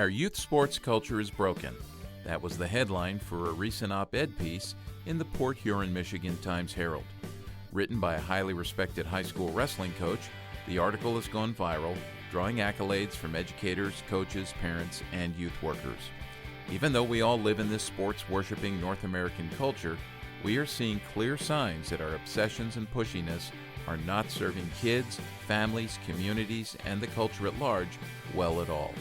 Our youth sports culture is broken. That was the headline for a recent op-ed piece in the Port Huron, Michigan Times-Herald. Written by a highly respected high school wrestling coach, the article has gone viral, drawing accolades from educators, coaches, parents, and youth workers. Even though we all live in this sports-worshiping North American culture, we are seeing clear signs that our obsessions and pushiness are not serving kids, families, communities, and the culture at large well at all.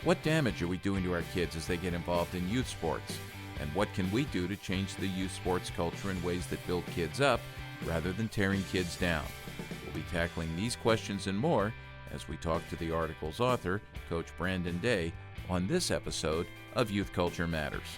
What damage are we doing to our kids as they get involved in youth sports? And what can we do to change the youth sports culture in ways that build kids up rather than tearing kids down? We'll be tackling these questions and more as we talk to the article's author, Coach Brandon Day, on this episode of Youth Culture Matters.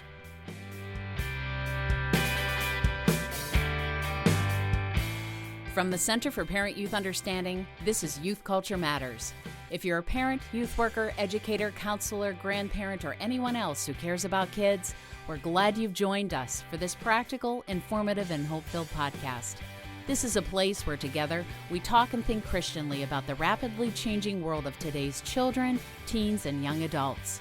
From the Center for Parent-Youth Understanding, this is Youth Culture Matters. If you're a parent, youth worker, educator, counselor, grandparent, or anyone else who cares about kids, we're glad you've joined us for this practical, informative, and hope-filled podcast. This is a place where together we talk and think Christianly about the rapidly changing world of today's children, teens, and young adults.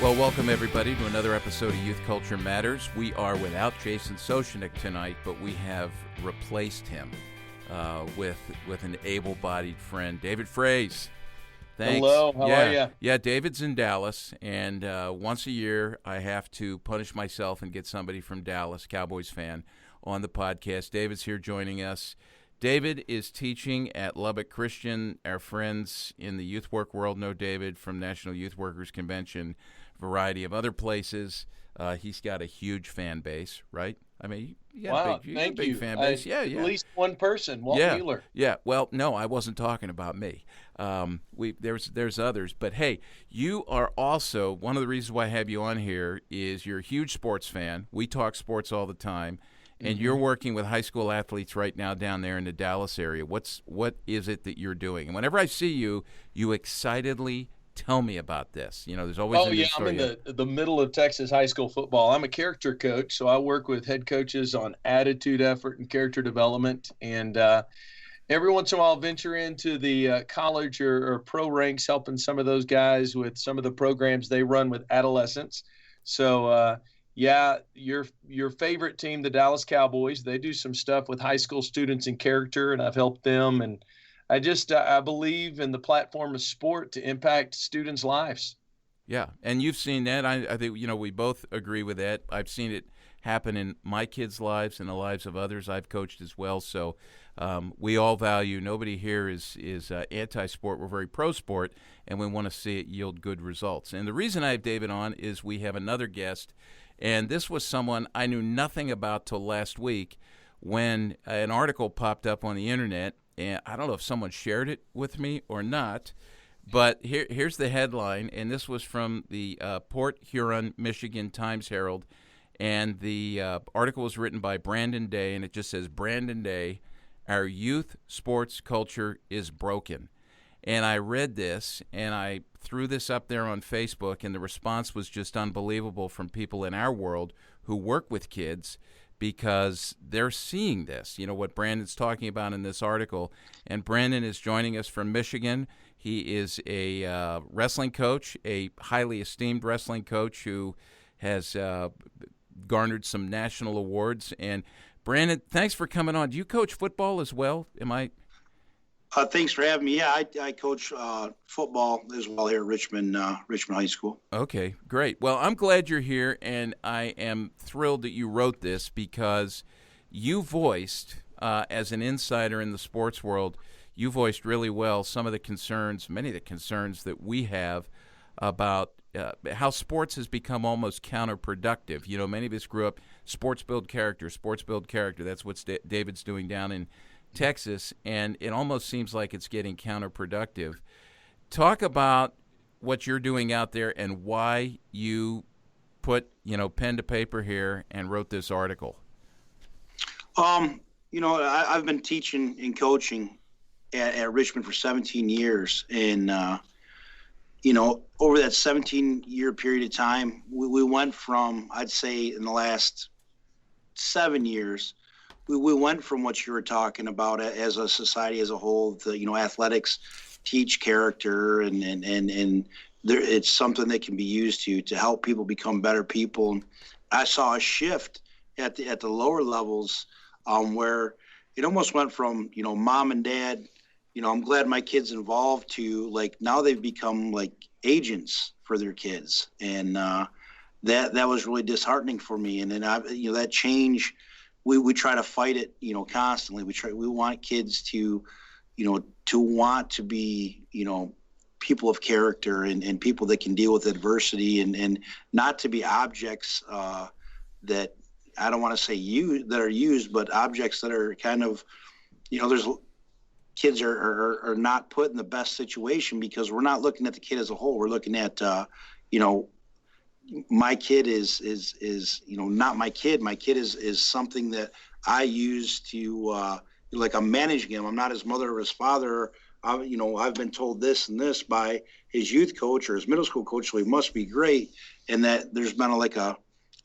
Well, welcome everybody to another episode of Youth Culture Matters. We are without Jason Sochanek tonight, but we have replaced him with an able-bodied friend, David Fraze. Thanks. Hello, how are you? Yeah, David's in Dallas, and once a year I have to punish myself and get somebody from Dallas, Cowboys fan, on the podcast. David's here joining us. David is teaching at Lubbock Christian. Our friends in the youth work world know David from National Youth Workers Convention, variety of other places. He's got a huge fan base, right? I mean, you got a big fan base. Yeah. At least one person, Walt Wheeler. Yeah. Well, no, I wasn't talking about me. There's others, but hey, you are also one of the reasons why I have you on here is you're a huge sports fan. We talk sports all the time. And you're working with high school athletes right now down there in the Dallas area. What is it that you're doing? And whenever I see you, you excitedly tell me about this. You know, there's always a new story. I'm in the middle of Texas high school football. I'm a character coach, so I work with head coaches on attitude, effort, and character development. And every once in a while, I'll venture into the college or pro ranks, helping some of those guys with some of the programs they run with adolescents. So, your favorite team, the Dallas Cowboys, they do some stuff with high school students in character, and I've helped them. And I believe in the platform of sport to impact students' lives. Yeah, and you've seen that. I think, we both agree with that. I've seen it happen in my kids' lives and the lives of others I've coached as well. So we all value, nobody here is anti-sport. We're very pro-sport, and we want to see it yield good results. And the reason I have David on is we have another guest. And this was someone I knew nothing about till last week when an article popped up on the internet. And I don't know if someone shared it with me or not, but here's the headline. And this was from the Port Huron, Michigan Times-Herald. And the article was written by Brandon Day, and it just says, Brandon Day, our youth sports culture is broken. And I read this, and I threw this up there on Facebook, and the response was just unbelievable from people in our world who work with kids because they're seeing this, what Brandon's talking about in this article. And Brandon is joining us from Michigan. He is a wrestling coach, a highly esteemed wrestling coach who has garnered some national awards. And Brandon, thanks for coming on. Do you coach football as well? Thanks for having me. Yeah, I coach football as well here at Richmond High School. Okay, great. Well, I'm glad you're here, and I am thrilled that you wrote this because you voiced, as an insider in the sports world, you voiced really well many of the concerns that we have about how sports has become almost counterproductive. Many of us grew up, sports build character. That's what David's doing down in Texas, and it almost seems like it's getting counterproductive. Talk about what you're doing out there and why you put, pen to paper here and wrote this article. I've been teaching and coaching at Richmond for 17 years, and over that 17-year period of time, we went from, I'd say in the last 7 years, we went from what you were talking about as a society as a whole, athletics teach character, and there, it's something that can be used to help people become better people. And I saw a shift at the lower levels, where it almost went from, mom and dad, I'm glad my kid's involved, to like now they've become like agents for their kids. And that was really disheartening for me. And then that change, we try to fight it, constantly. We want kids to want to be, people of character, and people that can deal with adversity, and not to be objects that, I don't want to say that are used, but objects that are kind of, there's kids are not put in the best situation, because we're not looking at the kid as a whole. We're looking at, my kid is not my kid. My kid is something that I use to, like, I'm managing him. I'm not his mother or his father. I've been told this and this by his youth coach or his middle school coach, so he must be great. And that there's been a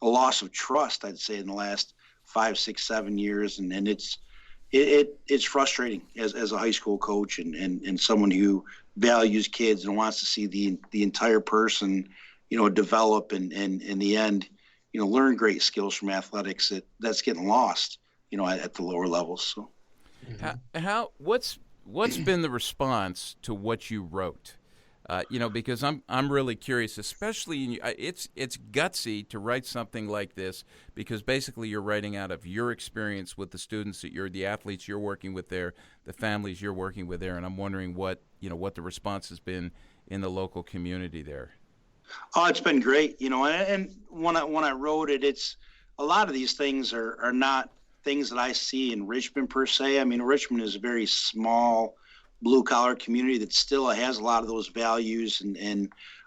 loss of trust, I'd say, in the last 5, 6, 7 years. And it's frustrating as a high school coach and someone who values kids and wants to see the entire person, develop and in the end, learn great skills from athletics. That's getting lost, at the lower levels. So, what's been the response to what you wrote? Because I'm really curious, especially it's gutsy to write something like this, because basically you're writing out of your experience with the students the athletes you're working with there, the families you're working with there, and I'm wondering what the response has been in the local community there. Oh, it's been great, and when I wrote it, it's a lot of these things are not things that I see in Richmond per se. I mean, Richmond is a very small blue-collar community that still has a lot of those values,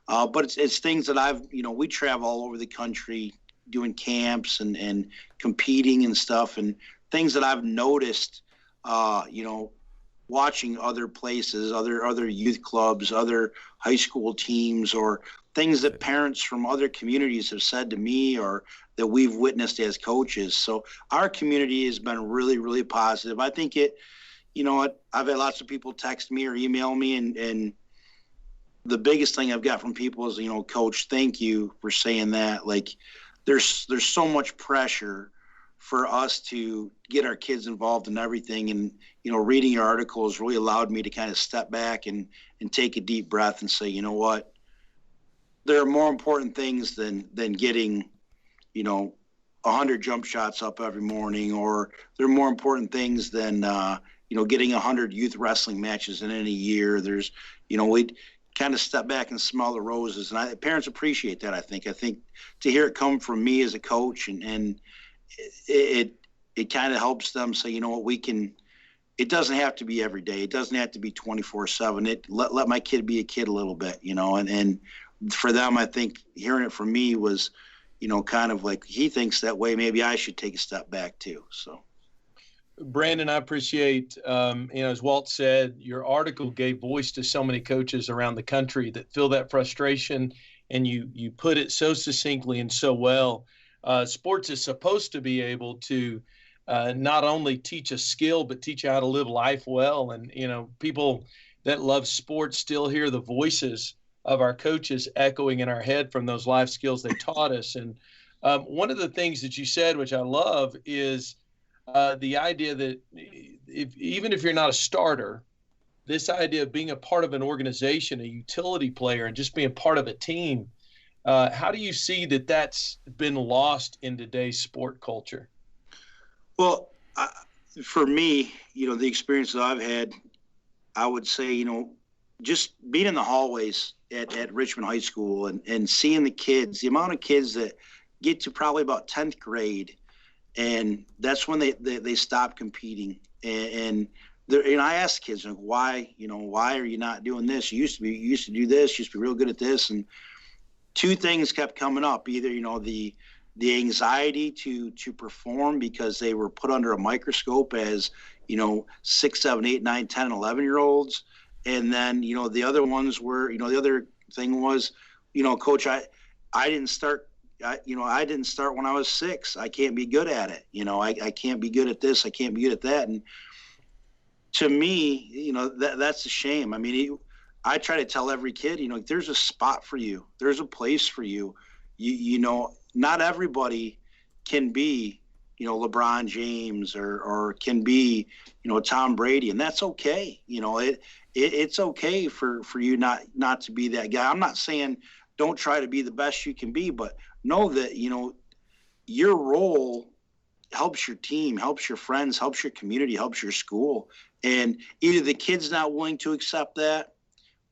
but it's things that we travel all over the country doing camps and competing and stuff, and things that I've noticed, watching other places, other youth clubs, other high school teams, or things that parents from other communities have said to me or that we've witnessed as coaches. So our community has been really, really positive. I think I've had lots of people text me or email me, and the biggest thing I've got from people is, Coach, thank you for saying that. Like, there's so much pressure for us to get our kids involved in everything. And, reading your article has really allowed me to kind of step back and take a deep breath and say, you know what, there are more important things than getting, 100 jump shots up every morning, or there are more important things than, getting 100 youth wrestling matches in any year. There's, we kind of step back and smell the roses. And parents appreciate that, I think. To hear it come from me as a coach, and it kind of helps them say, it doesn't have to be every day. It doesn't have to be 24/7. Let my kid be a kid a little bit, and for them, I think hearing it from me was, kind of like, he thinks that way, maybe I should take a step back too. So, Brandon, I appreciate, as Walt said, your article gave voice to so many coaches around the country that feel that frustration, and you put it so succinctly and so well. Sports is supposed to be able to not only teach a skill, but teach you how to live life well. And, people that love sports still hear the voices of our coaches echoing in our head from those life skills they taught us. And one of the things that you said, which I love, is the idea that even if you're not a starter, this idea of being a part of an organization, a utility player, and just being part of a team, how do you see that that's been lost in today's sport culture? Well, for me, the experience that I've had, I would say, just being in the hallways at Richmond High School and seeing the kids, the amount of kids that get to probably about 10th grade, and that's when they stop competing. And I asked the kids, why are you not doing this? You used to do this, you used to be real good at this. And two things kept coming up: either, the anxiety to perform because they were put under a microscope as, 6, 7, 8, 9, 10, and 11-year-olds. And then, the other ones were, the other thing was, Coach, I didn't start I didn't start when I was 6. I can't be good at it. I can't be good at this. I can't be good at that. And to me, that's a shame. I mean, I try to tell every kid, there's a spot for you. There's a place for you. Not everybody can be, LeBron James or can be, Tom Brady, and that's okay. It's okay for you not to be that guy. I'm not saying don't try to be the best you can be, but know that, your role helps your team, helps your friends, helps your community, helps your school. And either the kid's not willing to accept that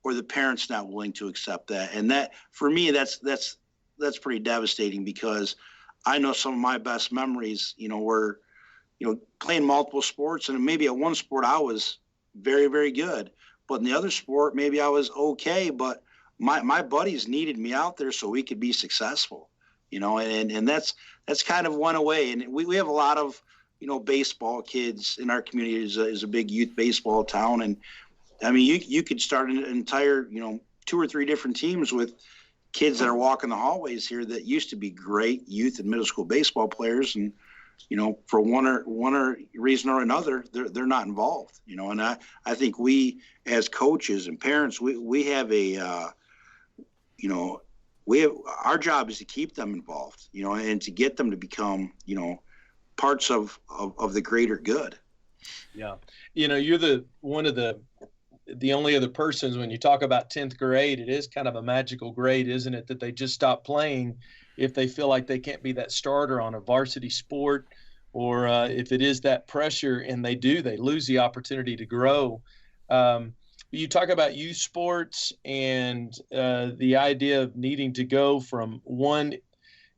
or the parent's not willing to accept that. And that, for me, that's pretty devastating, because I know some of my best memories, were, playing multiple sports, and maybe at one sport I was very, very good, but in the other sport, maybe I was okay, but my buddies needed me out there so we could be successful, and that's kind of went away. And we have a lot of, baseball kids in our community. Is a big youth baseball town. And I mean, you could start an entire, 2 or 3 different teams with kids that are walking the hallways here that used to be great youth and middle school baseball players. And, for one or reason or another, they're not involved, and I think we as coaches and parents, we have our job is to keep them involved, and to get them to become, parts of the greater good. Yeah. You're one of the only other persons, when you talk about 10th grade, it is kind of a magical grade, isn't it? That they just stop playing if they feel like they can't be that starter on a varsity sport, or if it is that pressure and they lose the opportunity to grow. You talk about youth sports and the idea of needing to go from one,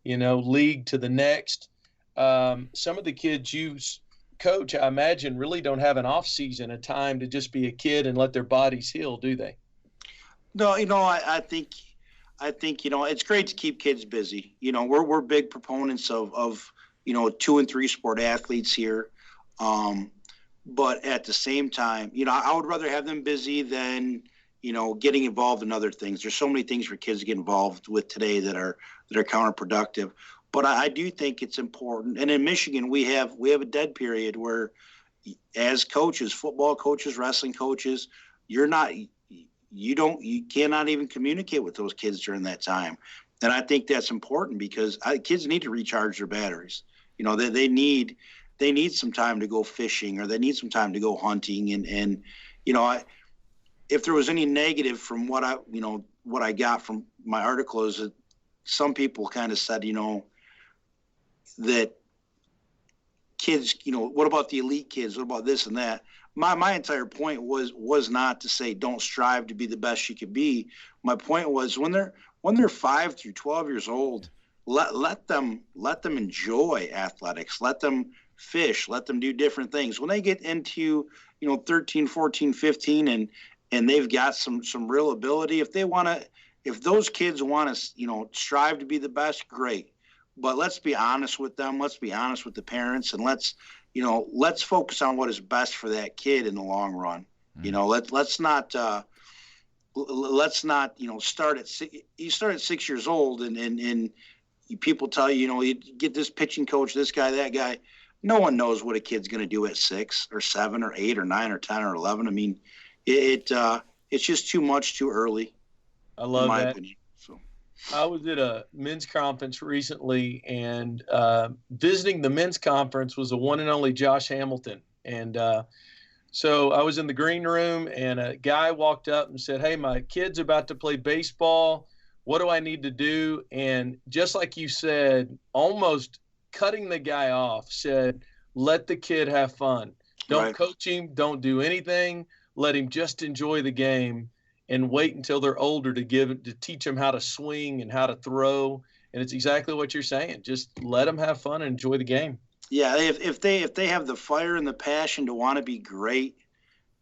league to the next. Some of the kids you coach, I imagine, really don't have an off season, a time to just be a kid and let their bodies heal, do they? No, I think it's great to keep kids busy. We're big proponents of 2 and 3 sport athletes here. But at the same time, I would rather have them busy than, getting involved in other things. There's so many things for kids to get involved with today that are counterproductive. But I do think it's important. And in Michigan, we have a dead period where, as coaches, football coaches, wrestling coaches, you cannot even communicate with those kids during that time. And I think that's important, because kids need to recharge their batteries. They need some time to go fishing, or they need some time to go hunting. And if there was any negative from what I got from my article, is that some people kind of said, that kids, what about the elite kids? What about this and that? My entire point was not to say don't strive to be the best you could be. My point was, when they're 5 through 12 years old, let them enjoy athletics. Let them fish. Let them do different things. When they get into 13, 14, 15, and they've got some real ability, if those kids want to strive to be the best, great. But let's be honest with them. Let's be honest with the parents, and let's focus on what is best for that kid in the long run. Mm-hmm. Let's not start at 6 years old and people tell you, you get this pitching coach, this guy, that guy. No one knows what a kid's going to do at 6 or 7 or 8 or 9 or 10 or 11. I mean, it's just too much too early. I love in my that. opinion. So. I was at a men's conference recently, and visiting the men's conference was the one and only Josh Hamilton. And so I was in the green room, and a guy walked up and said, "Hey, my kid's about to play baseball. What do I need to do?" And just like you said, almost cutting the guy off, said, "Let the kid have fun. Don't coach him. Don't do anything. Let him just enjoy the game. And wait until they're older to teach them how to swing and how to throw." And it's exactly what you're saying. Just let them have fun and enjoy the game. Yeah, if they have the fire and the passion to want to be great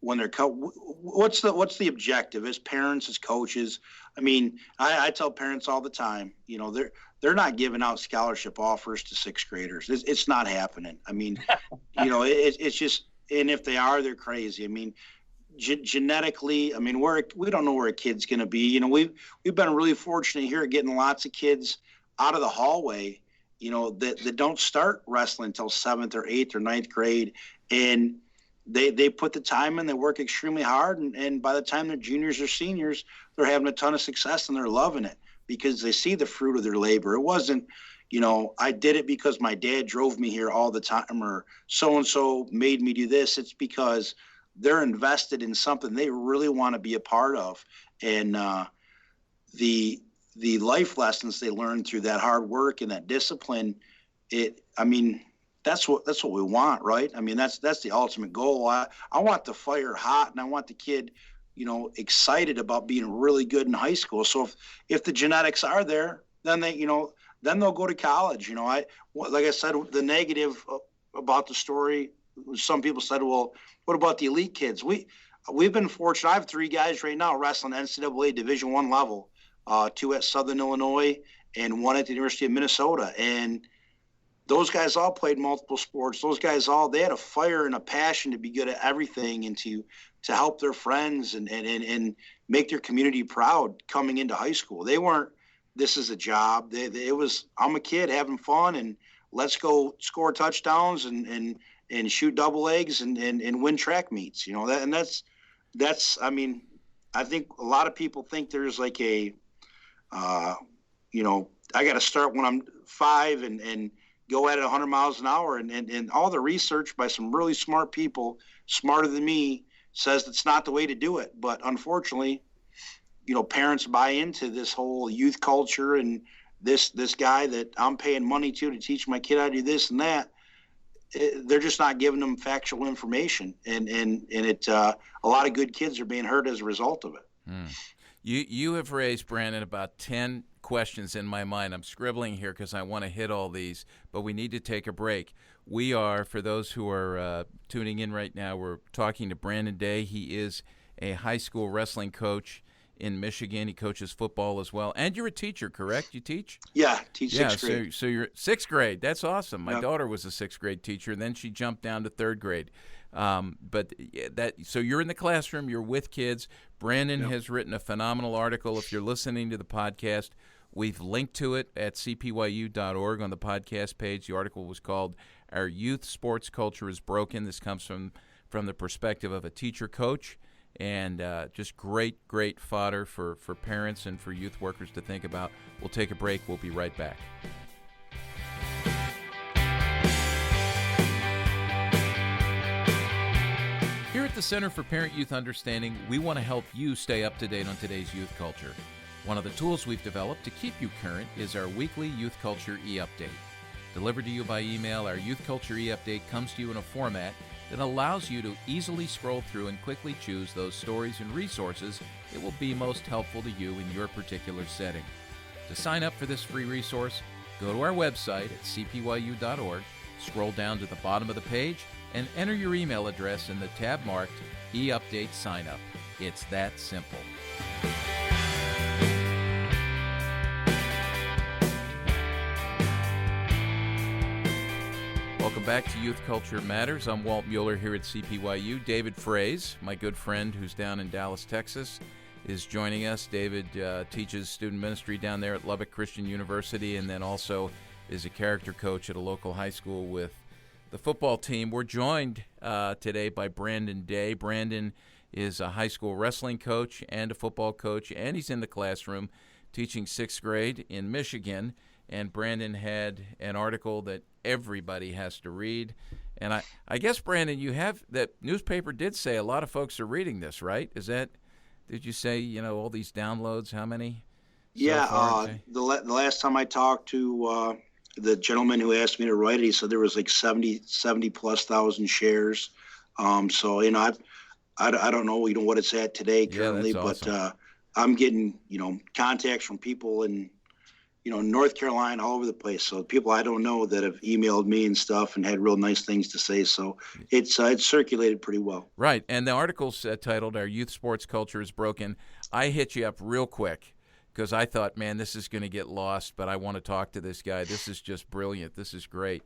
when they're what's the objective as parents, as coaches? I mean, I tell parents all the time, they're not giving out scholarship offers to 6th graders. It's not happening. I mean, it's just, and if they are, they're crazy. I mean, genetically, I mean, we don't know where a kid's going to be. We've been really fortunate here at getting lots of kids out of the hallway, that don't start wrestling until 7th or 8th or 9th grade. And they put the time in, they work extremely hard. And by the time they're juniors or seniors, they're having a ton of success and they're loving it because they see the fruit of their labor. It wasn't, I did it because my dad drove me here all the time or so-and-so made me do this. It's because they're invested in something they really want to be a part of. And the life lessons they learn through that hard work and that discipline, that's what we want, right? I mean, that's the ultimate goal. I want the fire hot, and I want the kid, excited about being really good in high school. So if the genetics are there, then then they'll go to college. Like I said, the negative about the story, some people said, well, what about the elite kids? We've been fortunate. I have 3 guys right now wrestling NCAA Division I level, 2 at Southern Illinois and 1 at the University of Minnesota. And those guys all played multiple sports. Those guys they had a fire and a passion to be good at everything and to help their friends and make their community proud coming into high school. They weren't, this is a job. It was, I'm a kid having fun and let's go score touchdowns and shoot double legs and win track meets. That's I think a lot of people think there's like I got to start when I'm 5 and go at it 100 miles an hour. And all the research by some really smart people, smarter than me, says it's not the way to do it. But unfortunately, parents buy into this whole youth culture and this guy that I'm paying money to teach my kid how to do this and that. They're just not giving them factual information. And a lot of good kids are being hurt as a result of it. You have raised, Brandon, about 10 questions in my mind. I'm scribbling here because I want to hit all these, but we need to take a break. We are, for those who are tuning in right now, we're talking to Brandon Day. He is a high school wrestling coach in Michigan. He coaches football as well. And you're a teacher, correct? You teach? Yeah, teach 6th grade. So you're 6th grade. That's awesome. My daughter was a 6th grade teacher, and then she jumped down to 3rd grade. So you're in the classroom, you're with kids. Brandon has written a phenomenal article. If you're listening to the podcast, we've linked to it at cpyu.org on the podcast page. The article was called Our Youth Sports Culture is Broken. This comes from the perspective of a teacher coach, and just great fodder for parents and for youth workers to think about. We'll take a break. We'll be right back. Here at the Center for Parent-Youth Understanding, we want to help you stay up to date on today's youth culture. One of the tools we've developed to keep you current is our weekly Youth Culture e-update. Delivered to you by email, our Youth Culture e-update comes to you in a format that allows you to easily scroll through and quickly choose those stories and resources that will be most helpful to you in your particular setting. To sign up for this free resource, go to our website at cpyu.org, scroll down to the bottom of the page, and enter your email address in the tab marked e-update sign up. It's that simple. Welcome back to Youth Culture Matters. I'm Walt Mueller here at CPYU. David Fraze, my good friend who's down in Dallas, Texas, is joining us. David teaches student ministry down there at Lubbock Christian University and then also is a character coach at a local high school with the football team. We're joined today by Brandon Day. Brandon is a high school wrestling coach and a football coach, and he's in the classroom teaching 6th grade in Michigan. And Brandon had an article that everybody has to read. And I guess, Brandon, you have that newspaper did say a lot of folks are reading this, right? Did you say, all these downloads, how many? Yeah, the last time I talked to the gentleman who asked me to write it, he said there was like 70 plus thousand shares. So, I don't know, what it's at today currently, awesome. But I'm getting, contacts from people in, North Carolina, all over the place. So people I don't know that have emailed me and stuff and had real nice things to say. So it's circulated pretty well. Right. And the article's titled Our Youth Sports Culture is Broken. I hit you up real quick because I thought, man, this is going to get lost, but I want to talk to this guy. This is just brilliant. This is great.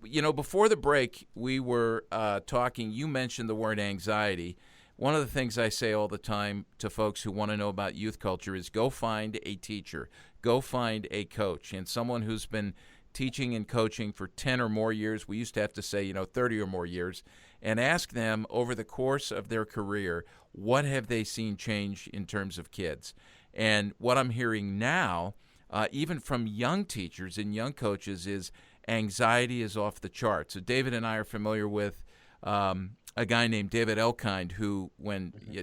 Before the break, we were talking. You mentioned the word anxiety. One of the things I say all the time to folks who want to know about youth culture is go find a teacher. go find a coach and someone who's been teaching and coaching for 10 or more years. We used to have to say, 30 or more years, and ask them over the course of their career, what have they seen change in terms of kids? And what I'm hearing now, even from young teachers and young coaches, is anxiety is off the charts. So David and I are familiar with a guy named David Elkind, who,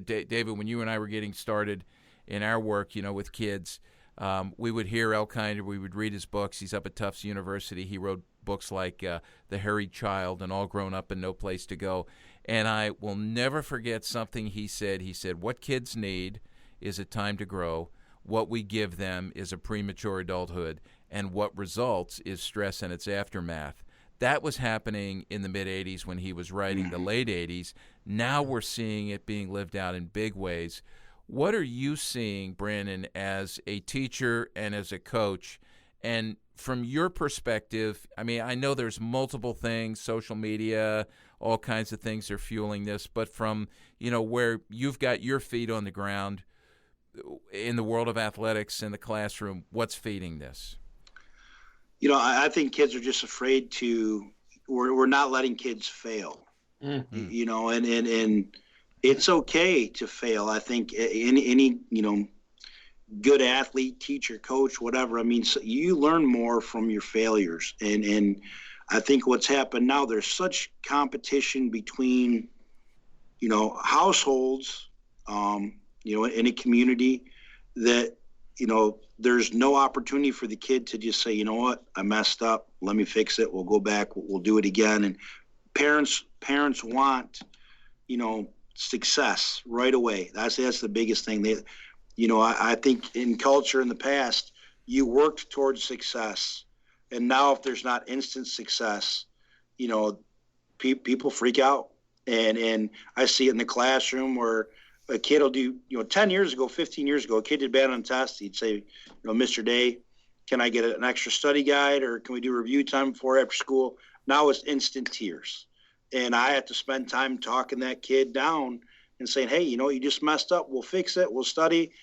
David, when you and I were getting started in our work, with kids, we would hear Elkind, or we would read his books. He's up at Tufts University. He wrote books like The Harried Child and All Grown Up and No Place to Go. And I will never forget something he said. He said, what kids need is a time to grow. What we give them is a premature adulthood. And what results is stress and its aftermath. That was happening in the mid-'80s when he was writing the late 80s. Now we're seeing it being lived out in big ways. What are you seeing, Brandon, as a teacher and as a coach? And from your perspective, I mean, I know there's multiple things, social media, all kinds of things are fueling this, but from, where you've got your feet on the ground in the world of athletics in the classroom, what's feeding this? I think kids are just afraid we're not letting kids fail, and it's okay to fail. I think any good athlete, teacher, coach, whatever. I mean, so you learn more from your failures. And I think what's happened now, there's such competition between, households, in a community that, there's no opportunity for the kid to just say, you know what, I messed up. Let me fix it. We'll go back. We'll do it again. And parents want, success right away. That's the biggest thing. I think in culture in the past, you worked towards success. And now if there's not instant success, people freak out. And I see it in the classroom where a kid will do, 10 years ago, 15 years ago, a kid did bad on a test. He'd say, Mr. Day, can I get an extra study guide, or can we do review time before after school? Now it's instant tears. And I have to spend time talking that kid down and saying, hey, you just messed up. We'll fix it. We'll study.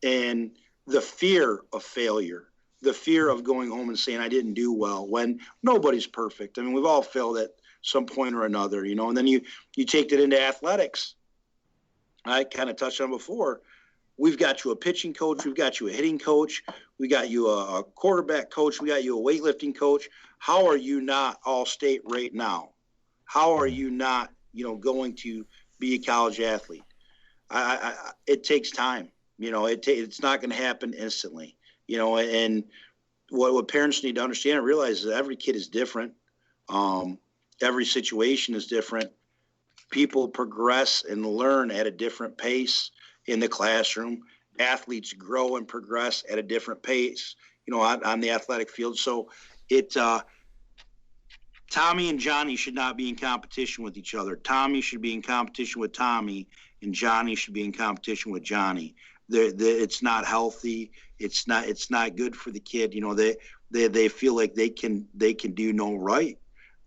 And the fear of failure, the fear of going home and saying I didn't do well, when nobody's perfect. I mean, we've all failed at some point or another, and then you take it into athletics. I kind of touched on before. We've got you a pitching coach. We've got you a hitting coach. We got you a quarterback coach. We got you a weightlifting coach. How are you not all state right now? How are you not, going to be a college athlete? It takes time. It's not going to happen instantly. And what parents need to understand and realize is that every kid is different. Every situation is different. People progress and learn at a different pace in the classroom. Athletes grow and progress at a different pace, on the athletic field. So Tommy and Johnny should not be in competition with each other. Tommy should be in competition with Tommy, and Johnny should be in competition with Johnny. It's not healthy. It's not good for the kid. They feel like they can do no right.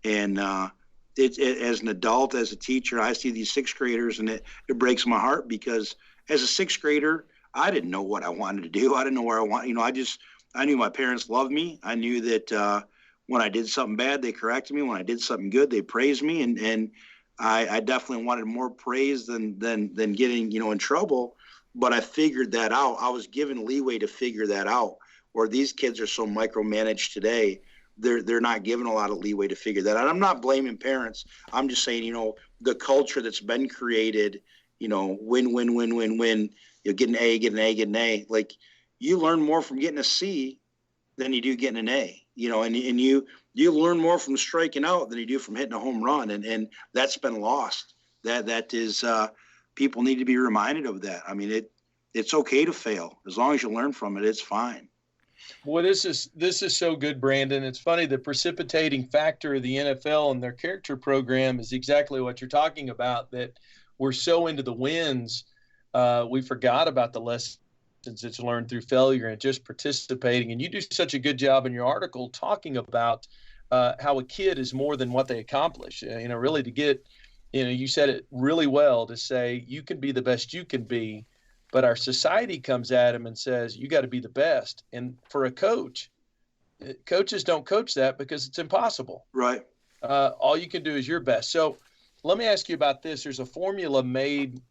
And as an adult, as a teacher, I see these sixth graders, and it breaks my heart, because as a sixth grader, I didn't know what I wanted to do. I didn't know where I want. I knew my parents loved me. I knew that when I did something bad, they corrected me. When I did something good, they praised me. And I definitely wanted more praise than getting in trouble. But I figured that out. I was given leeway to figure that out. Where these kids are so micromanaged today, they're not given a lot of leeway to figure that out. I'm not blaming parents. I'm just saying, the culture that's been created, win. Get an A, get an A, get an A. Like, you learn more from getting a C than you do getting an A, and you learn more from striking out than you do from hitting a home run. And that's been lost. That is, people need to be reminded of that. I mean, it's okay to fail. As long as you learn from it, it's fine. Well, this is so good, Brandon. It's funny, the precipitating factor of the NFL and their character program is exactly what you're talking about, that we're so into the wins, we forgot about the lessons that you learned through failure and just participating. And you do such a good job in your article talking about how a kid is more than what they accomplish. Really to get, you said it really well, to say you can be the best you can be but our society comes at them and says, you got to be the best. And for a coach, coaches don't coach that because it's impossible. Right. All you can do is your best. So let me ask you about this. There's a formula made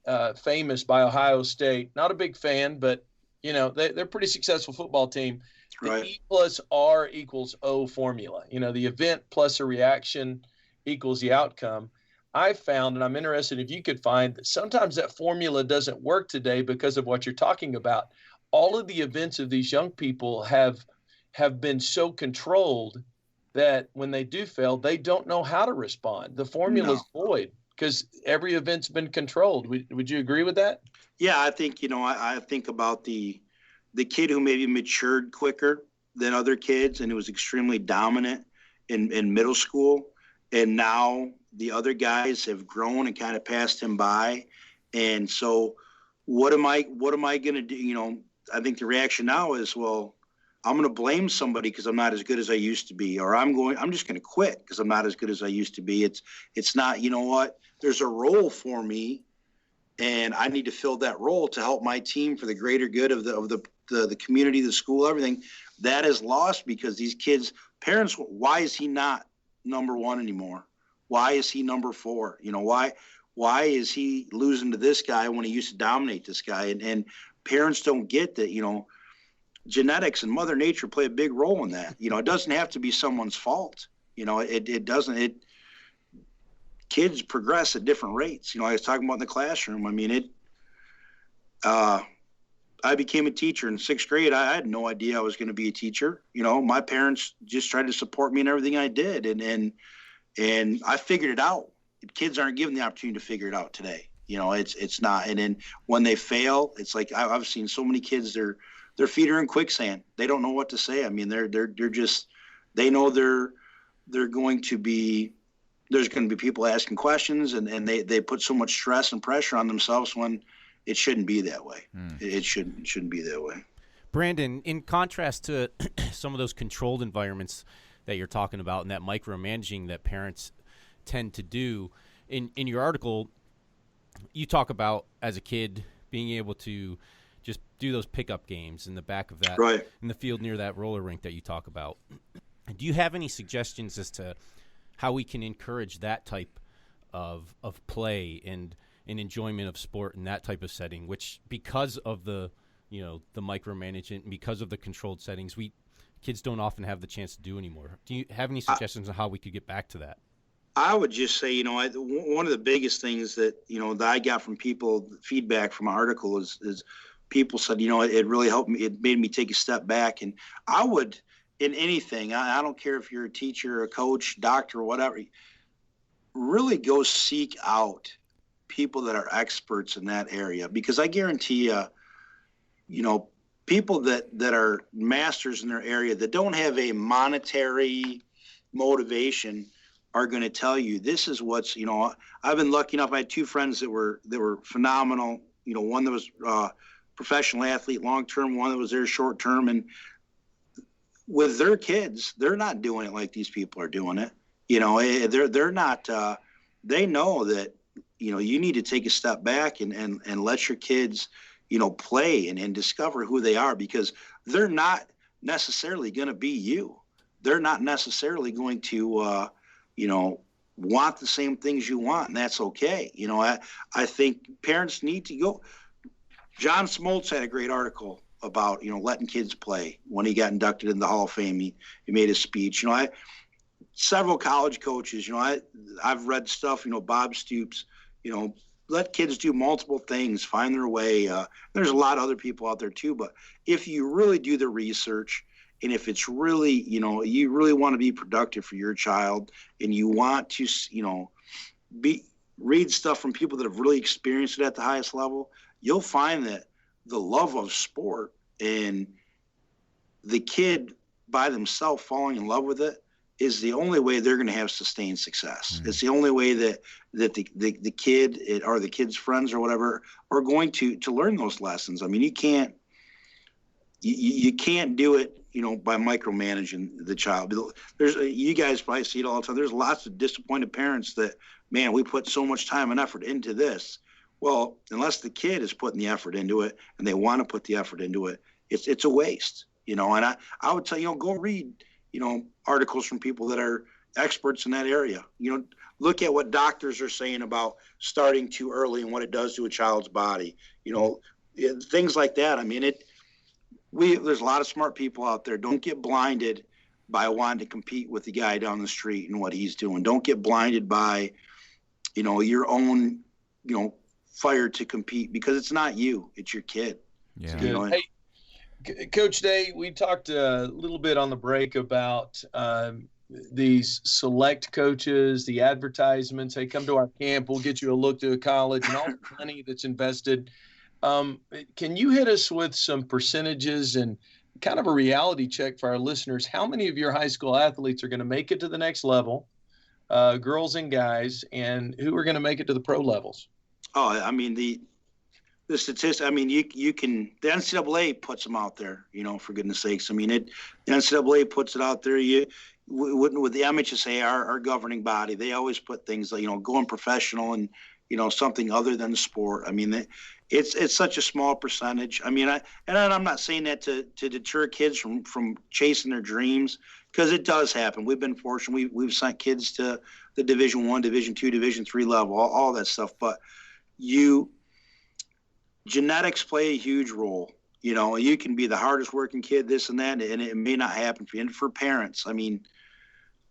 famous by Ohio State. Not a big fan, but they're a pretty successful football team. The Right. E plus R equals O formula. The event plus a reaction equals the outcome. I found, and I'm interested if you could find, that sometimes that formula doesn't work today because of what you're talking about. All of the events of these young people have been so controlled that when they do fail, they don't know how to respond. The formula is void because every event's been controlled. Would you agree with that? Yeah, I think, I think about the kid who maybe matured quicker than other kids and who was extremely dominant in middle school. And now the other guys have grown and kind of passed him by. And so what am I going to do? I think the reaction now is, well, I'm going to blame somebody because I'm not as good as I used to be, or I'm just going to quit because I'm not as good as I used to be. It's not, what, there's a role for me and I need to fill that role to help my team for the greater good of the community, the school, everything. That is lost because these kids, parents, why is he not number one anymore? Why is he number 4? Why is he losing to this guy when he used to dominate this guy? And parents don't get that, genetics and Mother Nature play a big role in that. It doesn't have to be someone's fault. It doesn't. Kids progress at different rates. I was talking about in the classroom. I mean, I became a teacher in 6th grade. I had no idea I was going to be a teacher. My parents just tried to support me in everything I did. And I figured it out. Kids aren't given the opportunity to figure it out today. It's not. And then when they fail, it's like I've seen so many kids, their feet are in quicksand. They don't know what to say. I mean, they're just, they know there's going to be people asking questions and they put so much stress and pressure on themselves when it shouldn't be that way. It shouldn't be that way. Brandon, in contrast to some of those controlled environments that you're talking about and that micromanaging that parents tend to do, in your article, you talk about as a kid being able to just do those pickup games in the back of that, right, in the field near that roller rink that you talk about. Do you have any suggestions as to how we can encourage that type of play and enjoyment of sport in that type of setting, which because of the micromanagement and because of the controlled settings, kids don't often have the chance to do anymore. Do you have any suggestions on how we could get back to that? I would just say, one of the biggest things that I got from people, feedback from my article is people said, it really helped me. It made me take a step back. And I would, in anything, I don't care if you're a teacher, a coach, doctor, or whatever, really go seek out people that are experts in that area, because I guarantee you, people that are masters in their area that don't have a monetary motivation are going to tell you this is what's, I've been lucky enough. I had 2 friends that were phenomenal. One that was professional athlete long-term, one that was there short-term. And with their kids, they're not doing it like these people are doing it. They're not, they know that, you need to take a step back and let your kids, play and discover who they are, because they're not necessarily going to be you. They're not necessarily going to, want the same things you want, and that's okay. I think parents need to go. John Smoltz had a great article about, letting kids play when he got inducted in the Hall of Fame. He made a speech. Several college coaches, I've read stuff, Bob Stoops, let kids do multiple things, find their way. There's a lot of other people out there too, but if you really do the research, and if it's really, you really want to be productive for your child, and you want to, read stuff from people that have really experienced it at the highest level, you'll find that the love of sport and the kid by themselves falling in love with it is the only way they're going to have sustained success. Mm-hmm. It's the only way that the kid or the kid's friends or whatever are going to learn those lessons. I mean, you can't do it, by micromanaging the child. You guys probably see it all the time. There's lots of disappointed parents that, man, we put so much time and effort into this. Well, unless the kid is putting the effort into it and they want to put the effort into it, it's a waste, and I would tell, go read, articles from people that are experts in that area. Look at what doctors are saying about starting too early and what it does to a child's body, things like that. I mean, there's a lot of smart people out there. Don't get blinded by wanting to compete with the guy down the street and what he's doing. Don't get blinded by, your own, fire to compete, because it's not you, it's your kid. Yeah. Hey, Coach Day, we talked a little bit on the break about these select coaches, the advertisements. Hey, come to our camp, we'll get you a look to a college, and all the money that's invested. Can you hit us with some percentages and kind of a reality check for our listeners? How many of your high school athletes are going to make it to the next level, girls and guys, and who are going to make it to the pro levels? Oh, I mean, the statistics, I mean, you can, the NCAA puts them out there, for goodness sakes. I mean, the NCAA puts it out there. With the MHSA, our governing body, they always put things like, going professional and, something other than the sport. I mean, it's such a small percentage. I mean, I'm not saying that to deter kids from chasing their dreams, because it does happen. We've been fortunate. We've sent kids to the Division I, Division II, Division III level, all that stuff. But genetics play a huge role. You can be the hardest working kid, this and that, and it may not happen for you. And for parents, I mean,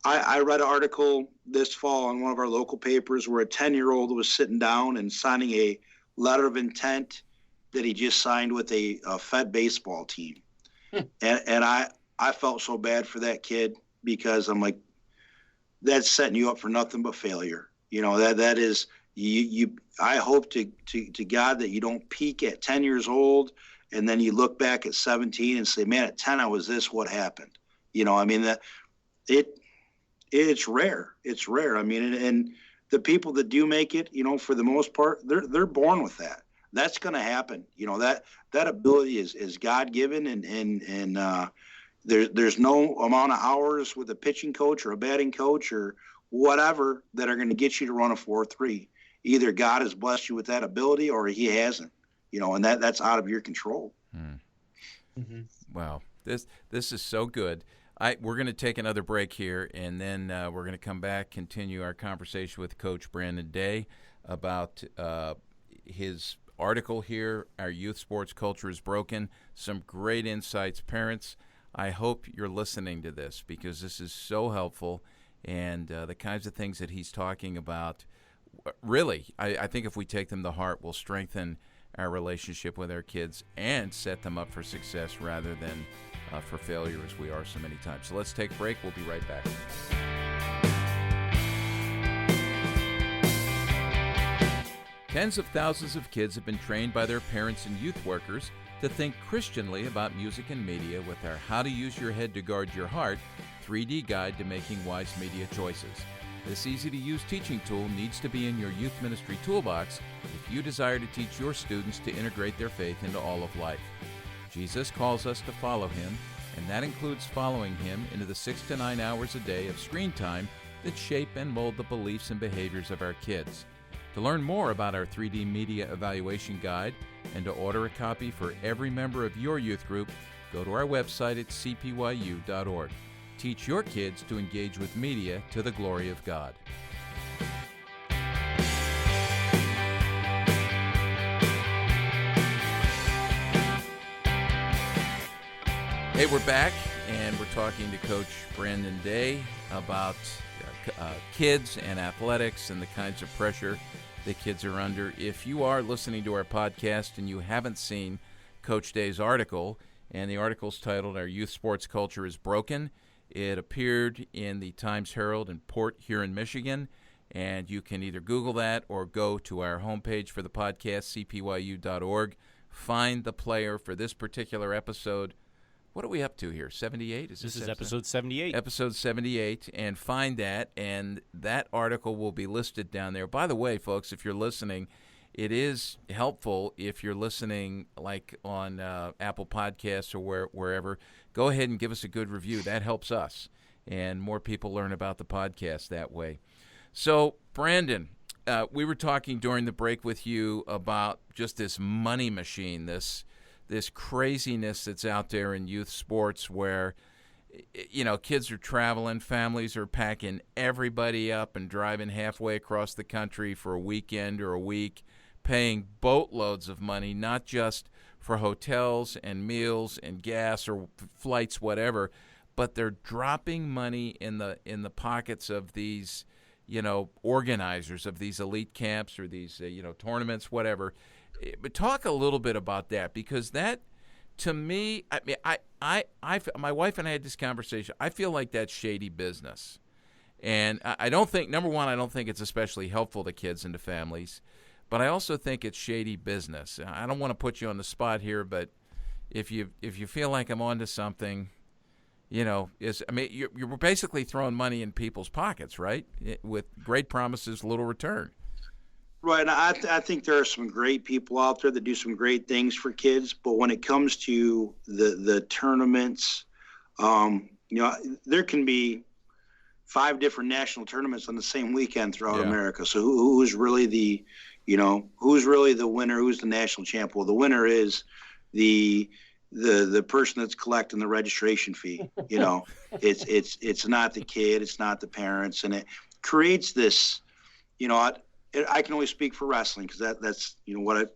I read an article this fall on one of our local papers where a 10-year-old was sitting down and signing a letter of intent that he just signed with a Fed baseball team. And I felt so bad for that kid, because I'm like, that's setting you up for nothing but failure. That is, I hope to God that you don't peak at 10 years old and then you look back at 17 and say, man, at 10 I was this, what happened? I mean, that it's rare. It's rare. I mean, and the people that do make it, for the most part, they're born with that. That's going to happen. That ability is God given, and there's no amount of hours with a pitching coach or a batting coach or whatever that are going to get you to run a 4.3. Either God has blessed you with that ability or he hasn't, and that's out of your control. Mm-hmm. Wow. This is so good. We're going to take another break here, and then we're going to come back, continue our conversation with Coach Brandon Day about his article here, Our Youth Sports Culture is Broken. Some great insights. Parents, I hope you're listening to this, because this is so helpful, and the kinds of things that he's talking about, really, I think if we take them to heart, will strengthen our relationship with our kids and set them up for success rather than for failure, as we are so many times. So let's take a break. We'll be right back. Tens of thousands of kids have been trained by their parents and youth workers to think Christianly about music and media with our How to Use Your Head to Guard Your Heart 3D guide to making wise media choices. This easy-to-use teaching tool needs to be in your youth ministry toolbox if you desire to teach your students to integrate their faith into all of life. Jesus calls us to follow him, and that includes following him into the 6 to 9 hours a day of screen time that shape and mold the beliefs and behaviors of our kids. To learn more about our 3D Media Evaluation Guide and to order a copy for every member of your youth group, go to our website at cpyu.org. Teach your kids to engage with media to the glory of God. Hey, we're back, and we're talking to Coach Brandon Day about kids and athletics and the kinds of pressure that kids are under. If you are listening to our podcast and you haven't seen Coach Day's article, and the article's titled Our Youth Sports Culture is Broken, it appeared in the Times-Herald in Port Huron, Michigan, and you can either Google that or go to our homepage for the podcast, cpyu.org, find the player for this particular episode. What are we up to here? 78? This is episode 78. Episode 78, and find that, and that article will be listed down there. By the way, folks, if you're listening, it is helpful if you're listening like on Apple Podcasts or wherever. Go ahead and give us a good review. That helps us, and more people learn about the podcast that way. So, Brandon, we were talking during the break with you about just this money machine, this craziness that's out there in youth sports where, kids are traveling, families are packing everybody up and driving halfway across the country for a weekend or a week, paying boatloads of money, not just for hotels and meals and gas or flights, whatever, but they're dropping money in the pockets of these, organizers of these elite camps or these, tournaments, whatever. But talk a little bit about that, because that, to me, I mean, my wife and I had this conversation. I feel like that's shady business, and I don't think, number one, I don't think it's especially helpful to kids and to families, but I also think it's shady business. I don't want to put you on the spot here, but if you feel like I'm onto something, you're basically throwing money in people's pockets, right? With great promises, little return. Right. I think there are some great people out there that do some great things for kids. But when it comes to the tournaments, there can be 5 different national tournaments on the same weekend throughout America. So who's really the winner? Who's the national champ? Well, the winner is the person that's collecting the registration fee. It's not the kid, it's not the parents, and it creates this. I can only speak for wrestling because that's what I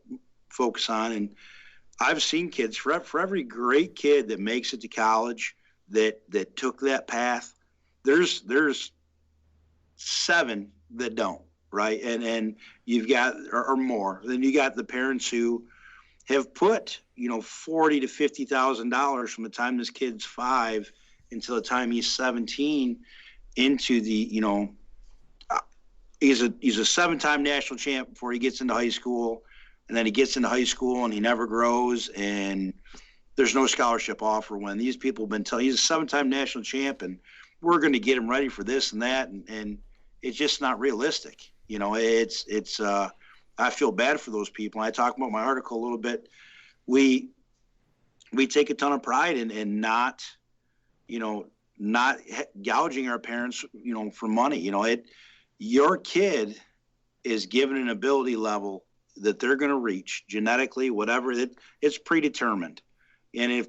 focus on, and I've seen kids for every great kid that makes it to college that took that path. There's 7 that don't, right? And you've got or more. Then you got the parents who have put $40,000 to $50,000 from the time this kid's 5 until the time he's 17 into the he's a 7-time national champ before he gets into high school, and then he gets into high school and he never grows, and there's no scholarship offer when these people have been telling he's a 7-time national champ and we're going to get him ready for this and that, and it's just not realistic. It's I feel bad for those people. I talk about my article a little bit. We take a ton of pride in not gouging our parents, for money. Your kid is given an ability level that they're going to reach genetically, whatever it's predetermined. And if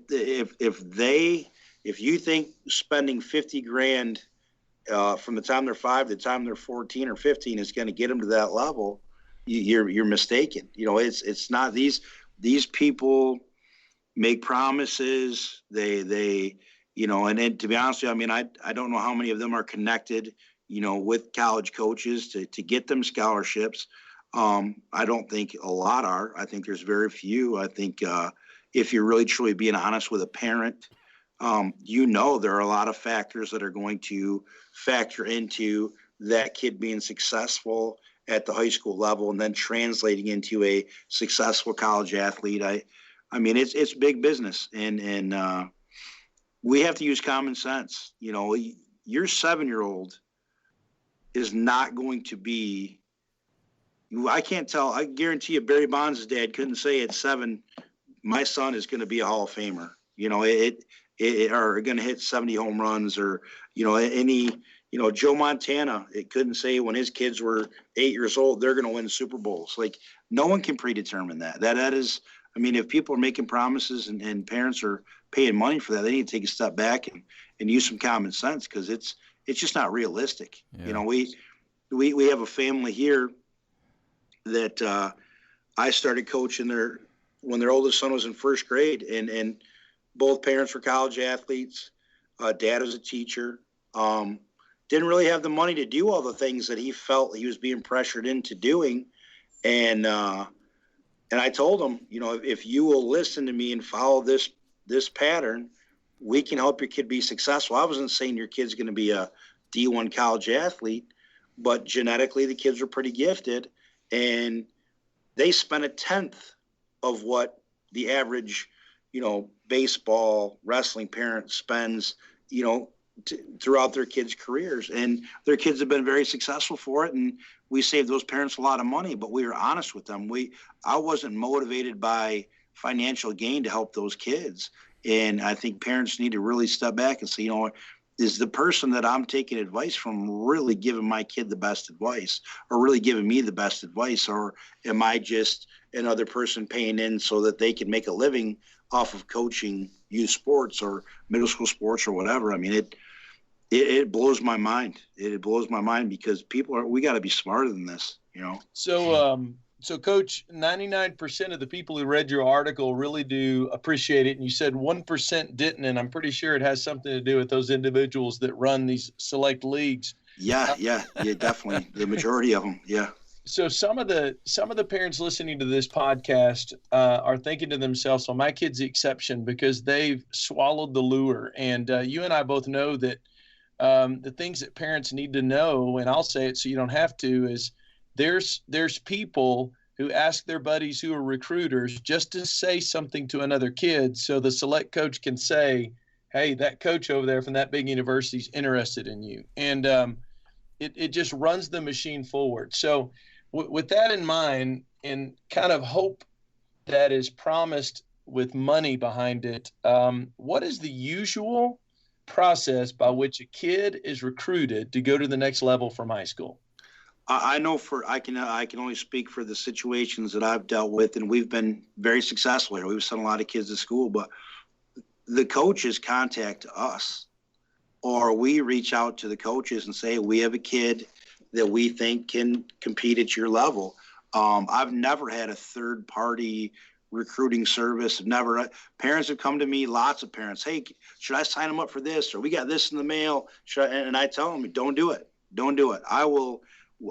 you think spending $50,000 from the time they're 5 to the time they're 14 or 15 is going to get them to that level, you're mistaken. It's not. These people make promises. They and then, to be honest with you, I don't know how many of them are connected, with college coaches to get them scholarships. I don't think a lot are. I think there's very few. I think if you're really truly being honest with a parent, there are a lot of factors that are going to factor into that kid being successful at the high school level and then translating into a successful college athlete. It's big business, and we have to use common sense. Your 7-year-old is not going to be. I can't tell. I guarantee you, Barry Bonds' dad couldn't say at 7, my son is going to be a Hall of Famer. Or going to hit 70 home runs, or Joe Montana. It couldn't say when his kids were 8 years old they're going to win Super Bowls. Like, no one can predetermine that. That is. If people are making promises and parents are paying money for that, they need to take a step back and use some common sense, because it's just not realistic. Yeah. We have a family here that I started coaching when their oldest son was in first grade, and both parents were college athletes. Dad was a teacher. Didn't really have the money to do all the things that he felt he was being pressured into doing, and I told him, if you will listen to me and follow this pattern, we can help your kid be successful. I wasn't saying your kid's going to be a D1 college athlete, but genetically the kids are pretty gifted, and they spent 1/10 of what the average, baseball, wrestling parent spends, throughout their kids' careers. And their kids have been very successful for it, and we saved those parents a lot of money, but we were honest with them. I wasn't motivated by financial gain to help those kids. And I think parents need to really step back and say, is the person that I'm taking advice from really giving my kid the best advice, or really giving me the best advice, or am I just another person paying in so that they can make a living off of coaching youth sports or middle school sports or whatever? I mean, it blows my mind. It blows my mind because we got to be smarter than this, you know? So, Coach, 99% of the people who read your article really do appreciate it. And you said 1% didn't, and I'm pretty sure it has something to do with those individuals that run these select leagues. Yeah, definitely. The majority of them, yeah. So some of the parents listening to this podcast are thinking to themselves, well, my kid's the exception because they've swallowed the lure. And you and I both know that the things that parents need to know, and I'll say it so you don't have to, is there's people who ask their buddies who are recruiters just to say something to another kid so the select coach can say, hey, that coach over there from that big university is interested in you. And it just runs the machine forward. So with that in mind, and kind of hope that is promised with money behind it, what is the usual process by which a kid is recruited to go to the next level from high school? I know I can only speak for the situations that I've dealt with, and we've been very successful here. We've sent a lot of kids to school, but the coaches contact us, or we reach out to the coaches and say, we have a kid that we think can compete at your level. I've never had a third party recruiting service. Parents have come to me, lots of parents, hey, should I sign them up for this? Or we got this in the mail. And I tell them, don't do it. Don't do it.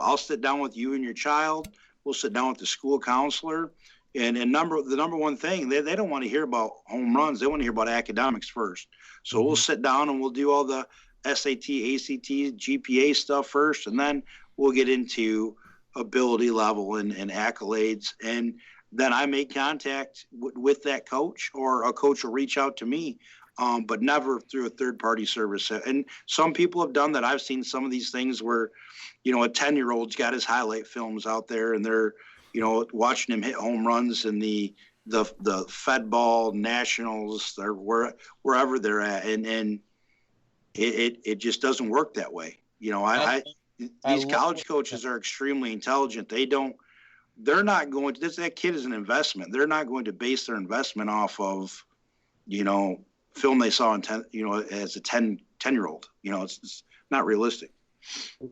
I'll sit down with you and your child. We'll sit down with the school counselor. And the number one thing, they don't want to hear about home runs. They want to hear about academics first. So we'll sit down and we'll do all the SAT, ACT, GPA stuff first, and then we'll get into ability level and accolades. And then I make contact with that coach, or a coach will reach out to me, but never through a third-party service. And some people have done that. I've seen some of these things where, a 10-year-old's got his highlight films out there, and they're, watching him hit home runs in the Fed Ball Nationals, or wherever they're at, and it just doesn't work that way. These college coaches are extremely intelligent. They're not going to, that kid is an investment. They're not going to base their investment off of, film they saw as a 10-year-old. It's not realistic.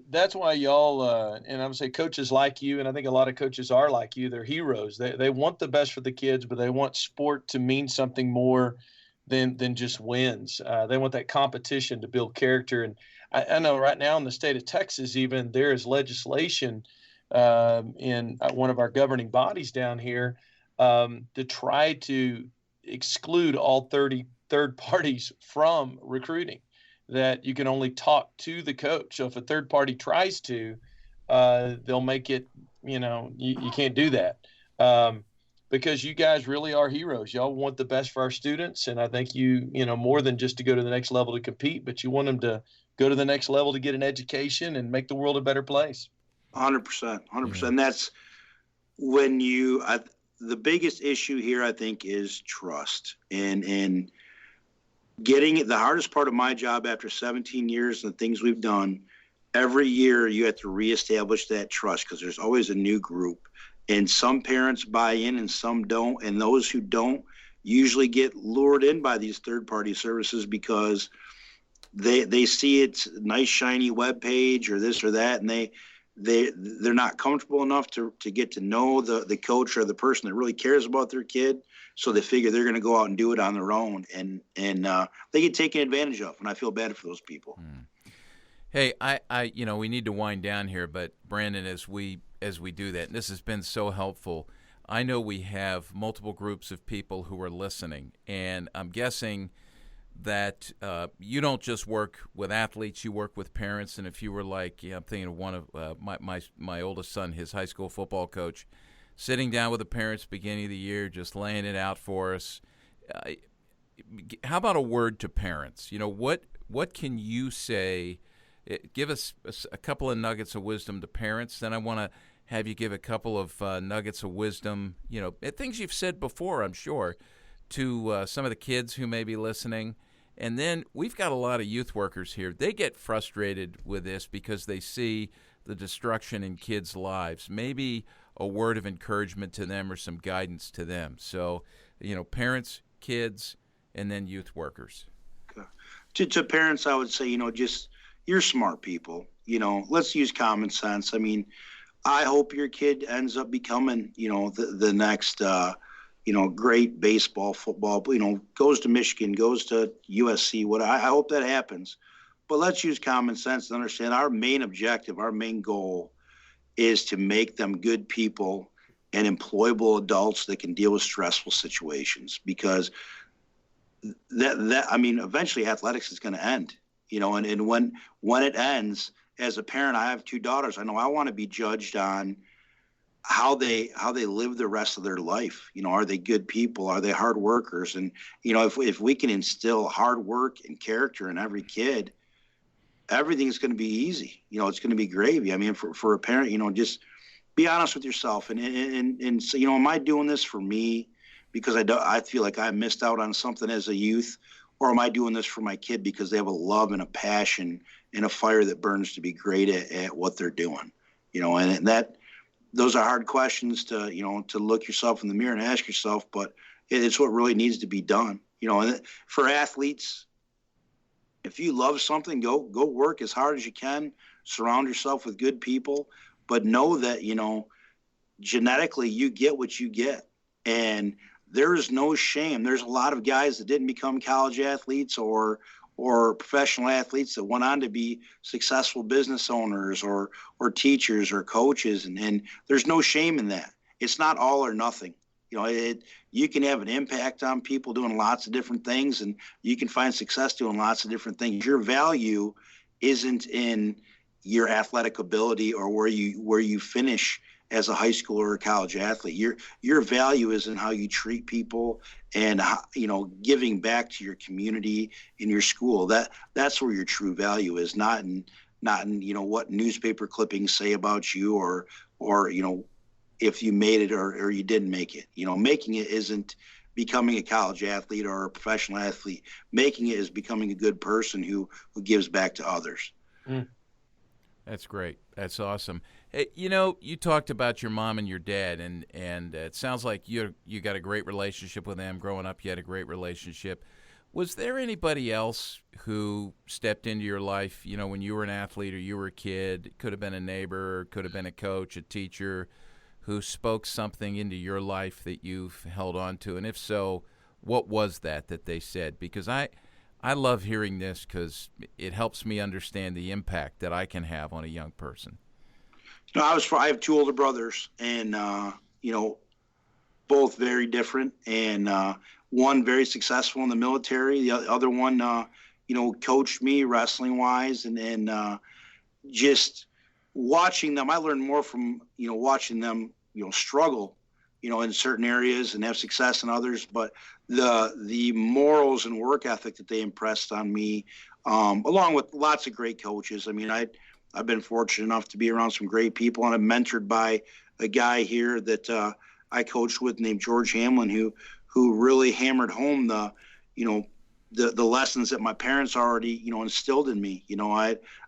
That's why y'all, and I would say coaches like you, and I think a lot of coaches are like you, they're heroes. They want the best for the kids, but they want sport to mean something more than just wins. They want that competition to build character. And I know right now in the state of Texas, even there is legislation in one of our governing bodies down here to try to exclude all 30 third parties from recruiting, that you can only talk to the coach. So if a third party tries to, they'll make it, you can't do that. Because you guys really are heroes. Y'all want the best for our students. And I think more than just to go to the next level to compete, but you want them to go to the next level to get an education and make the world a better place. 100%. And that's when the biggest issue here, I think, is trust. And getting it, the hardest part of my job after 17 years and the things we've done, every year you have to reestablish that trust, because there's always a new group. And some parents buy in and some don't. And those who don't usually get lured in by these third-party services because they see it's a nice, shiny web page or this or that, and they're not comfortable enough to get to know the coach or the person that really cares about their kid. So they figure they're going to go out and do it on their own, and they get taken advantage of. And I feel bad for those people. Hey, I we need to wind down here, but Brandon, as we do that, and this has been so helpful, I know we have multiple groups of people who are listening, and I'm guessing that you don't just work with athletes, you work with parents. And if you were like, I'm thinking of one of my oldest son, his high school football coach, sitting down with the parents beginning of the year, just laying it out for us. How about a word to parents? What can you say? Give us a couple of nuggets of wisdom to parents. Then I want to have you give a couple of nuggets of wisdom, things you've said before, I'm sure, to some of the kids who may be listening. And then we've got a lot of youth workers here. They get frustrated with this because they see the destruction in kids' lives. Maybe a word of encouragement to them or some guidance to them. So, parents, kids, and then youth workers. To parents, I would say, just you're smart people. Let's use common sense. I mean, I hope your kid ends up becoming, the next, great baseball, football, goes to Michigan, goes to USC. I hope that happens. But let's use common sense and understand our main objective, our main goal is to make them good people and employable adults that can deal with stressful situations, because eventually athletics is going to end, and when it ends, as a parent, I have 2 daughters. I know I want to be judged on how they live the rest of their life. Are they good people? Are they hard workers? And, if we can instill hard work and character in every kid, everything's going to be easy. It's going to be gravy. I mean, for a parent, just be honest with yourself and so, am I doing this for me because I feel like I missed out on something as a youth, or am I doing this for my kid because they have a love and a passion and a fire that burns to be great at what they're doing? And those are hard questions to look yourself in the mirror and ask yourself, but it's what really needs to be done. And for athletes, if you love something, go work as hard as you can, surround yourself with good people, but know that, genetically you get what you get. And there is no shame. There's a lot of guys that didn't become college athletes or professional athletes that went on to be successful business owners or teachers or coaches. And there's no shame in that. It's not all or nothing. You can have an impact on people doing lots of different things, and you can find success doing lots of different things. Your value isn't in your athletic ability or where you finish as a high school or a college athlete. Your value is in how you treat people and giving back to your community in your school. That's where your true value is, not in what newspaper clippings say about you or if you made it or you didn't make it. Making it isn't becoming a college athlete or a professional athlete. Making it is becoming a good person who gives back to others. That's great. That's awesome. Hey, you talked about your mom and your dad, and it sounds like you got a great relationship with them. Growing up, you had a great relationship. Was there anybody else who stepped into your life, when you were an athlete or you were a kid? It could have been a neighbor, could have been a coach, a teacher, who spoke something into your life that you've held on to? And if so, what was that they said? Because I love hearing this because it helps me understand the impact that I can have on a young person. I have 2 older brothers, and both very different, and one very successful in the military. The other one, coached me wrestling wise, and just watching them, I learned more from watching them struggle in certain areas and have success in others. But the morals and work ethic that they impressed on me, along with lots of great coaches. I mean, I've been fortunate enough to be around some great people, and I'm mentored by a guy here that I coached with named George Hamlin, who really hammered home the lessons that my parents already instilled in me.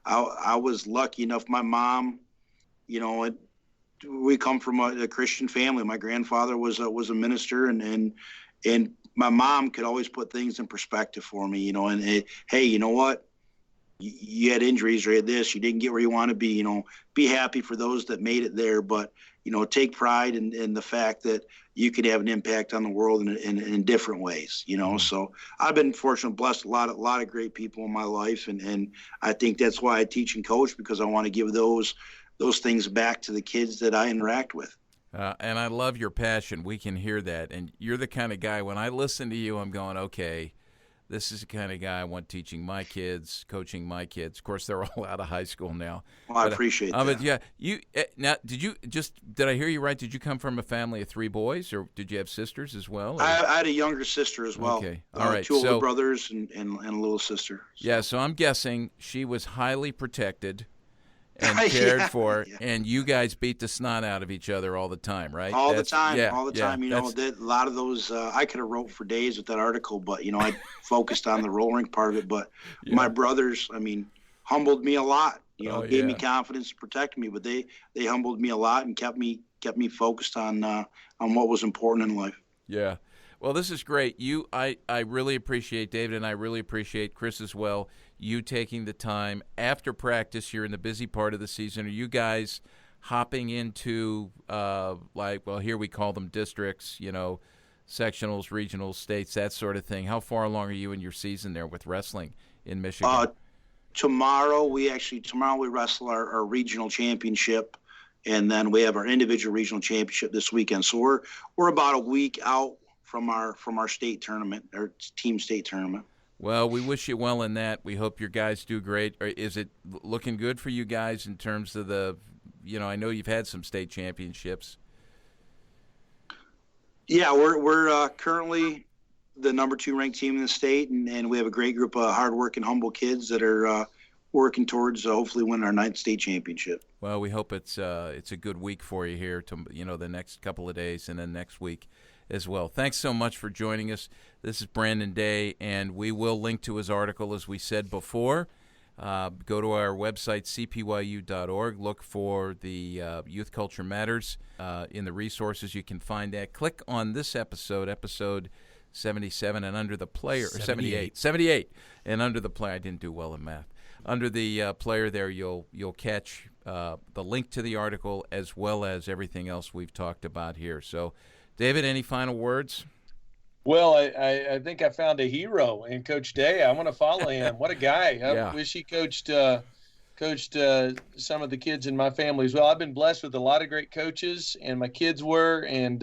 I was lucky enough. My mom, we come from a Christian family. My grandfather was a minister, and my mom could always put things in perspective for me. Hey, you know what? You had injuries or you had this, you didn't get where you want to be, be happy for those that made it there, but, take pride in the fact that you could have an impact on the world in different ways, So I've been fortunate, blessed, a lot of great people in my life. And I think that's why I teach and coach, because I want to give those things back to the kids that I interact with. And I love your passion. We can hear that. And you're the kind of guy, when I listen to you, I'm going, okay, this is the kind of guy I want teaching my kids, coaching my kids. Of course, they're all out of high school now. Well, I appreciate that. But yeah, now did I hear you right? Did you come from a family of 3 boys, or did you have sisters as well? I had a younger sister as well. Okay, all right. 2 older brothers and a little sister. So. Yeah, so I'm guessing she was highly protected, and cared Yeah, for, yeah. and you guys beat the snot out of each other all the time, right? All the That's- time, yeah, all the yeah, time. You know, that's- a lot of those, I could have wrote for days with that article, but, you know, I focused on the roller rink part of it. But my brothers, I mean, humbled me a lot, you know, gave me confidence to protect me, but they humbled me a lot and kept me focused on what was important in life. Yeah. Well, this is great. I really appreciate, David, and I really appreciate Chris as well, you taking the time after practice. You're in the busy part of the season. Are you guys hopping into, here we call them districts, you know, sectionals, regionals, states, that sort of thing? How far along are you in your season there with wrestling in Michigan? Tomorrow we wrestle our regional championship, and then we have our individual regional championship this weekend. So we're about a week out from our state tournament, our team state tournament. Well, we wish you well in that. We hope your guys do great. Is it looking good for you guys in terms of I know you've had some state championships. Yeah, we're currently the number 2 ranked team in the state, and we have a great group of hardworking, humble kids that are working towards hopefully winning our 9th state championship. Well, we hope it's a good week for you here the next couple of days and then next week as well. Thanks so much for joining us. This is Brandon Day, and we will link to his article, as we said before. Go to our website, cpyu.org. Look for the Youth Culture Matters in the resources. You can find that. Click on this episode 77, and under the player, 78, and under the player. I didn't do well in math. Under the player there, you'll catch the link to the article as well as everything else we've talked about here. So, David, any final words? Well, I think I found a hero in Coach Day. I want to follow him. What a guy. I wish he coached some of the kids in my family as well. I've been blessed with a lot of great coaches, and my kids were, and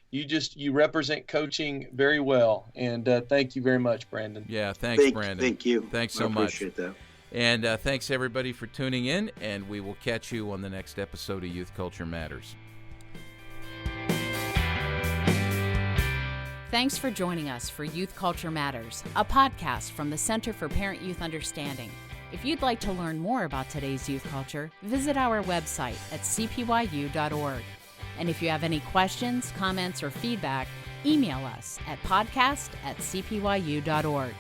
you represent coaching very well. And thank you very much, Brandon. Yeah, thanks, Brandon. Thank you. Thanks so much. I appreciate that. And thanks, everybody, for tuning in, and we will catch you on the next episode of Youth Culture Matters. Thanks for joining us for Youth Culture Matters, a podcast from the Center for Parent-Youth Understanding. If you'd like to learn more about today's youth culture, visit our website at cpyu.org. And if you have any questions, comments, or feedback, email us at podcast@cpyu.org.